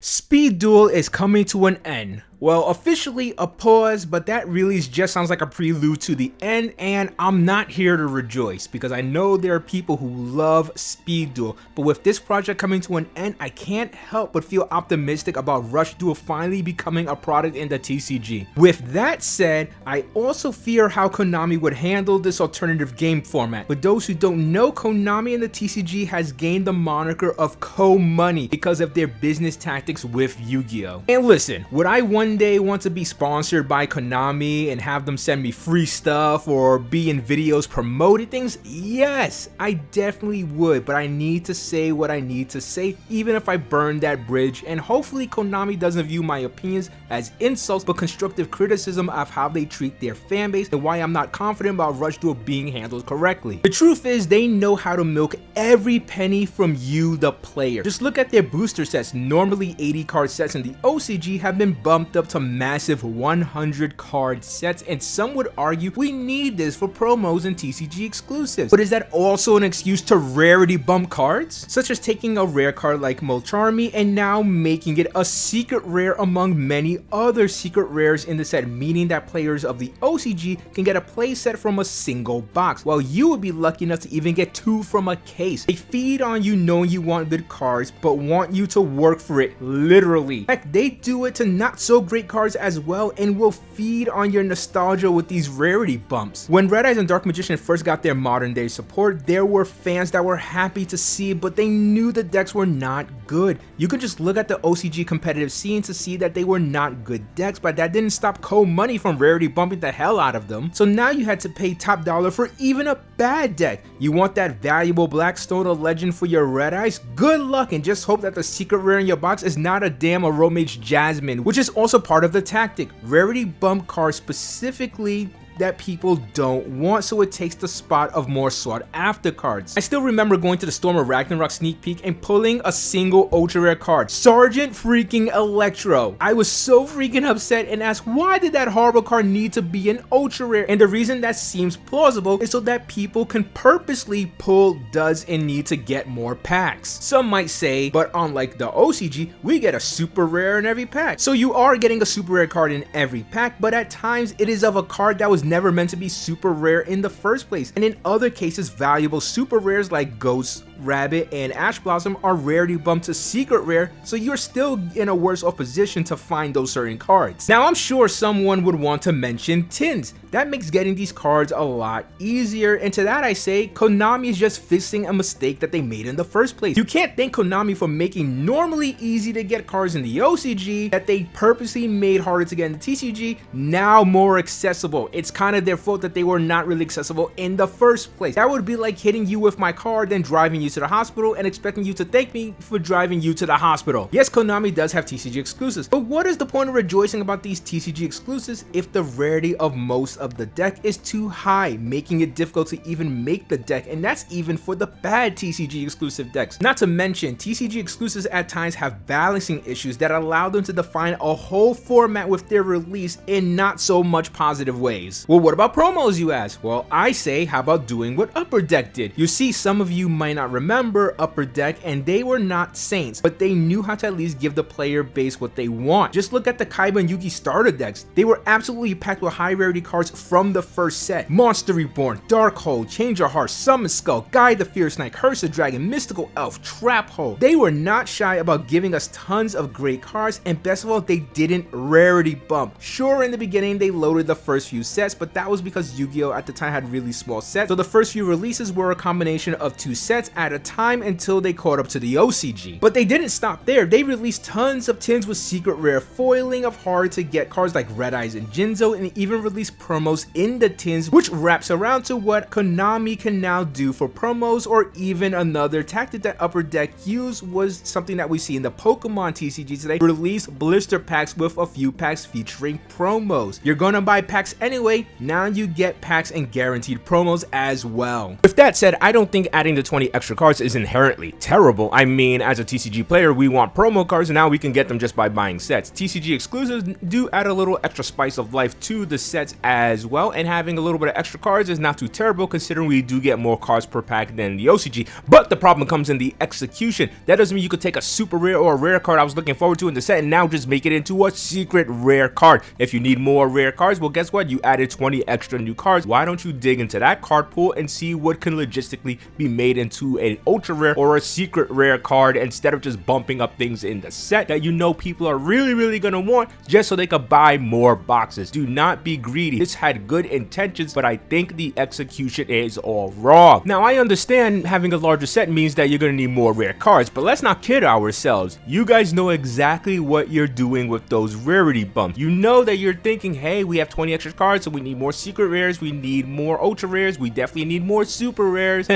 Speed Duel is coming to an end. Well, officially a pause, but that really just sounds like a prelude to the end, and I'm not here to rejoice because I know there are people who love Speed Duel, but with this project coming to an end, I can't help but feel optimistic about Rush Duel finally becoming a product in the TCG. With that said, I also fear how Konami would handle this alternative game format. For those who don't know, Konami in the TCG has gained the moniker of Komoney because of their business tactics with Yu-Gi-Oh! And listen, would I one day want to be sponsored by Konami and have them send me free stuff or be in videos promoting things? Yes, I definitely would, but I need to say what I need to say even if I burn that bridge, and hopefully Konami doesn't view my opinions as insults but constructive criticism of how they treat their fanbase and why I'm not confident about Rush Duel being handled correctly. The truth is they know how to milk every penny from you, the player. Just look at their booster sets. Normally 80 card sets in the OCG have been bumped up to massive 100 card sets, and some would argue we need this for promos and TCG exclusives. But is that also an excuse to rarity bump cards? Such as taking a rare card like Molcharmy and now making it a secret rare among many other secret rares in the set, meaning that players of the OCG can get a play set from a single box, while you would be lucky enough to even get 2 from a case. They feed on you knowing you want good cards, but want you to work for it, literally. Heck, they do it to not so great cards as well, and will feed on your nostalgia with these rarity bumps. When Red Eyes and Dark Magician first got their modern day support, there were fans that were happy to see it, but they knew the decks were not good. You could just look at the OCG competitive scene to see that they were not good decks, but that didn't stop Komoney from rarity bumping the hell out of them. So now you had to pay top dollar for even a bad deck. You want that valuable Blackstone or Legend for your Red Eyes? Good luck, and just hope that the secret rare in your box is not a damn Aromage Jasmine, which is also part of the tactic. Rarity bump cards specifically that people don't want, so it takes the spot of more sought after cards. I still remember going to the Storm of Ragnarok sneak peek and pulling a single ultra rare card, Sergeant freaking Electro. I was so freaking upset and asked, why did that horrible card need to be an ultra rare? And the reason that seems plausible is so that people can purposely pull duds and need to get more packs. Some might say, but unlike the OCG, we get a super rare in every pack. So you are getting a super rare card in every pack, but at times it is of a card that was never meant to be super rare in the first place, and in other cases valuable super rares like Ghost, Rabbit, and Ash Blossom are rarity bumped to secret rare, so you're still in a worse off position to find those certain cards. Now I'm sure someone would want to mention tins. That makes getting these cards a lot easier, and to that I say Konami is just fixing a mistake that they made in the first place. You can't thank Konami for making normally easy to get cards in the OCG that they purposely made harder to get in the TCG now more accessible. It's kind of their fault that they were not really accessible in the first place. That would be like hitting you with my car, then driving you to the hospital and expecting you to thank me for driving you to the hospital. Yes, Konami does have TCG exclusives, but what is the point of rejoicing about these TCG exclusives if the rarity of most of the deck is too high, making it difficult to even make the deck, and that's even for the bad TCG exclusive decks. Not to mention, TCG exclusives at times have balancing issues that allow them to define a whole format with their release in not so much positive ways. Well, what about promos, you ask? Well, I say, how about doing what Upper Deck did? You see, some of you might not remember Upper Deck, and they were not saints, but they knew how to at least give the player base what they want. Just look at the Kaiba and Yugi starter decks. They were absolutely packed with high rarity cards from the first set. Monster Reborn, Darkhold, Change Your Heart, Summon Skull, Guide the Fierce Knight, Curse the Dragon, Mystical Elf, Trap Hole. They were not shy about giving us tons of great cards, and best of all, they didn't rarity bump. Sure, in the beginning they loaded the first few sets, but that was because Yu-Gi-Oh! At the time had really small sets, so the first few releases were a combination of 2 sets at a time until they caught up to the OCG. But they didn't stop there. They released tons of tins with secret rare foiling of hard to get cards like Red Eyes and Jinzo, and even released promos in the tins, which wraps around to what Konami can now do for promos. Or even another tactic that Upper Deck used was something that we see in the Pokemon TCG today: release blister packs with a few packs featuring promos. You're gonna buy packs anyway, now you get packs and guaranteed promos as well. With that said, I don't think adding the 20 extra cards is inherently terrible. I mean, as a TCG player, we want promo cards, and now we can get them just by buying sets. TCG exclusives do add a little extra spice of life to the sets as well, and having a little bit of extra cards is not too terrible considering we do get more cards per pack than the OCG. But the problem comes in the execution. That doesn't mean you could take a super rare or a rare card I was looking forward to in the set and now just make it into a secret rare card. If you need more rare cards, well, guess what? You added 20 extra new cards. Why don't you dig into that card pool and see what can logistically be made into an ultra rare or a secret rare card instead of just bumping up things in the set that you know people are really gonna want just so they could buy more boxes. Do not be greedy. This had good intentions, but I think the execution is all wrong. Now, I understand having a larger set means that you're gonna need more rare cards, but let's not kid ourselves. You guys know exactly what you're doing with those rarity bumps. You know that you're thinking, hey, we have 20 extra cards, so we need more secret rares, we need more ultra rares, we definitely need more super rares.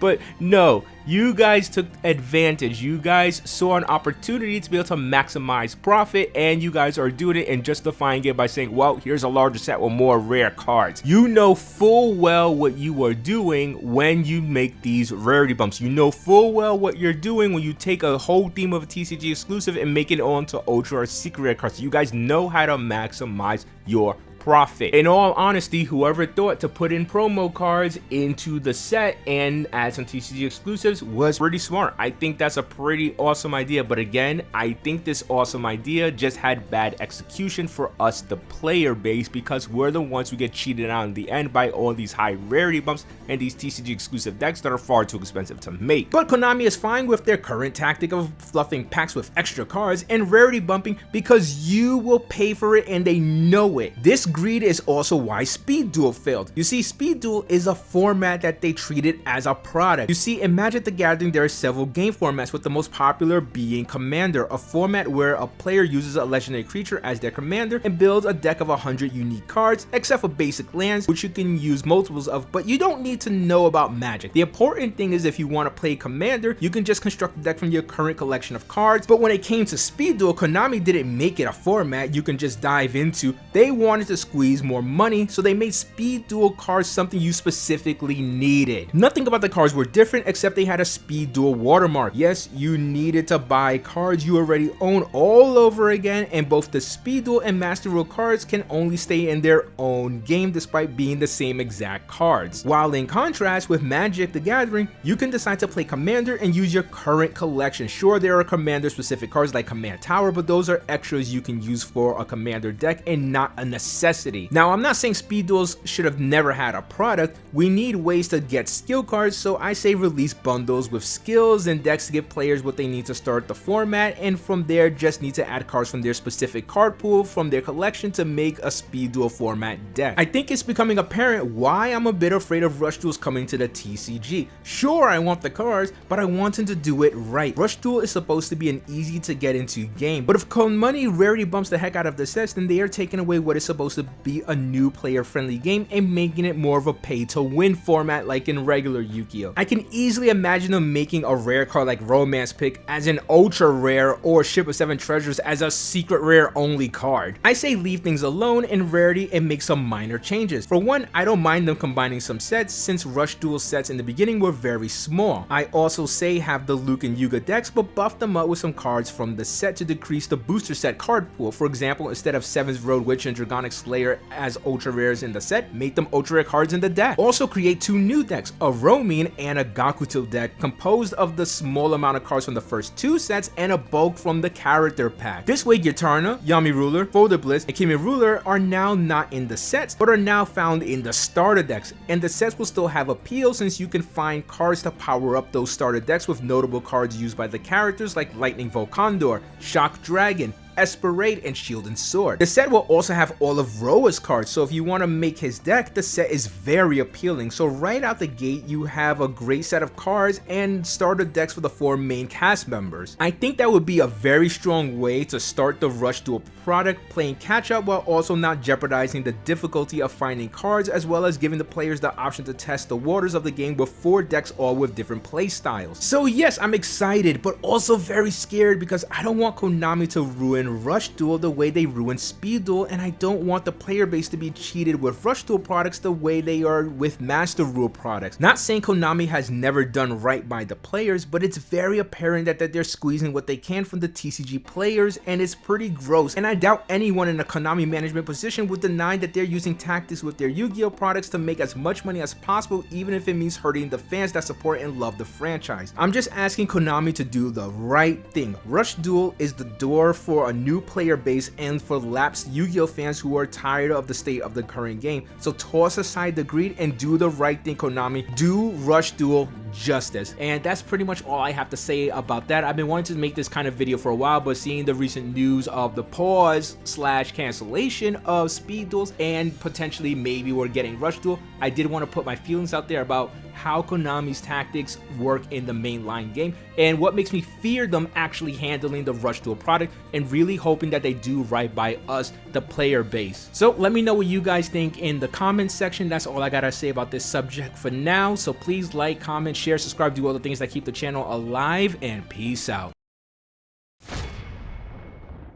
But no, you guys took advantage. You guys saw an opportunity to be able to maximize profit, and you guys are doing it and justifying it by saying, well, here's a larger set with more rare cards. You know full well what you are doing when you make these rarity bumps. You know full well what you're doing when you take a whole theme of a TCG exclusive and make it onto ultra or secret rare cards. You guys know how to maximize your profit. In all honesty, whoever thought to put in promo cards into the set and add some TCG exclusives was pretty smart. I think that's a pretty awesome idea, but again, I think this awesome idea just had bad execution for us, the player base, because we're the ones who get cheated out in the end by all these high rarity bumps and these TCG exclusive decks that are far too expensive to make. But Konami is fine with their current tactic of fluffing packs with extra cards and rarity bumping because you will pay for it and they know it. This greed is also why Speed Duel failed. You see, Speed Duel is a format that they treated as a product. You see, in Magic the Gathering, there are several game formats, with the most popular being Commander, a format where a player uses a legendary creature as their commander and builds a deck of 100 unique cards, except for basic lands, which you can use multiples of, but you don't need to know about Magic. The important thing is if you want to play Commander, you can just construct a deck from your current collection of cards. But when it came to Speed Duel, Konami didn't make it a format you can just dive into. They wanted to squeeze more money, so they made Speed Duel cards something you specifically needed. Nothing about the cards were different except they had a Speed Duel watermark. Yes, you needed to buy cards you already own all over again, and both the Speed Duel and Master Rule cards can only stay in their own game despite being the same exact cards. While in contrast with Magic the Gathering, you can decide to play Commander and use your current collection. Sure, there are Commander specific cards like Command Tower, but those are extras you can use for a Commander deck and not a necessity. Now, I'm not saying Speed Duels should have never had a product. We need ways to get skill cards, so I say release bundles with skills and decks to give players what they need to start the format, and from there just need to add cards from their specific card pool from their collection to make a Speed Duel format deck. I think it's becoming apparent why I'm a bit afraid of Rush Duels coming to the TCG. Sure, I want the cards, but I want them to do it right. Rush Duel is supposed to be an easy to get into game, but if Komoney rarity bumps the heck out of the sets, then they are taking away what is supposed to be a new player-friendly game and making it more of a pay-to-win format like in regular Yu-Gi-Oh! I can easily imagine them making a rare card like Romance Pick as an ultra rare or Ship of Seven Treasures as a secret rare only card. I say leave things alone in rarity and make some minor changes. For one, I don't mind them combining some sets since Rush Duel sets in the beginning were very small. I also say have the Luke and Yuga decks, but buff them up with some cards from the set to decrease the booster set card pool. For example, instead of Seven's Road Witch and Dragonic Slayer as ultra rares in the set, make them ultra rare cards in the deck. Also create two new decks, a Romin and a Gakuto deck composed of the small amount of cards from the first two sets and a bulk from the character pack. This way Gitarna, Yami Ruler, Folder Bliss, and Kimi Ruler are now not in the sets but are now found in the starter decks, and the sets will still have appeal since you can find cards to power up those starter decks with notable cards used by the characters like Lightning Volcandor, Shock Dragon, Esperate, and Shield and Sword. The set will also have all of Roa's cards, so if you want to make his deck, the set is very appealing. So right out the gate, you have a great set of cards and starter decks for the 4 main cast members. I think that would be a very strong way to start the Rush Duel product, playing catch up while also not jeopardizing the difficulty of finding cards, as well as giving the players the option to test the waters of the game with 4 decks all with different play styles. So yes, I'm excited, but also very scared because I don't want Konami to ruin ruin Rush Duel the way they ruined Speed Duel, and I don't want the player base to be cheated with Rush Duel products the way they are with Master Rule products. Not saying Konami has never done right by the players, but it's very apparent that they're squeezing what they can from the TCG players, and it's pretty gross, and I doubt anyone in a Konami management position would deny that they're using tactics with their Yu-Gi-Oh products to make as much money as possible, even if it means hurting the fans that support and love the franchise. I'm just asking Konami to do the right thing. Rush Duel is the door for a new player base and for lapsed Yu-Gi-Oh fans who are tired of the state of the current game. So toss aside the greed and do the right thing, Konami. Do Rush Duel justice. And that's pretty much all I have to say about that. I've been wanting to make this kind of video for a while, but seeing the recent news of the pause / cancellation of Speed Duels and potentially maybe we're getting Rush Duel, I did want to put my feelings out there about how Konami's tactics work in the mainline game and what makes me fear them actually handling the Rush Duel product, and really hoping that they do right by us, the player base. So let me know what you guys think in the comments section. That's all I gotta say about this subject for now. So please like, comment, share, subscribe, do all the things that keep the channel alive, and peace out.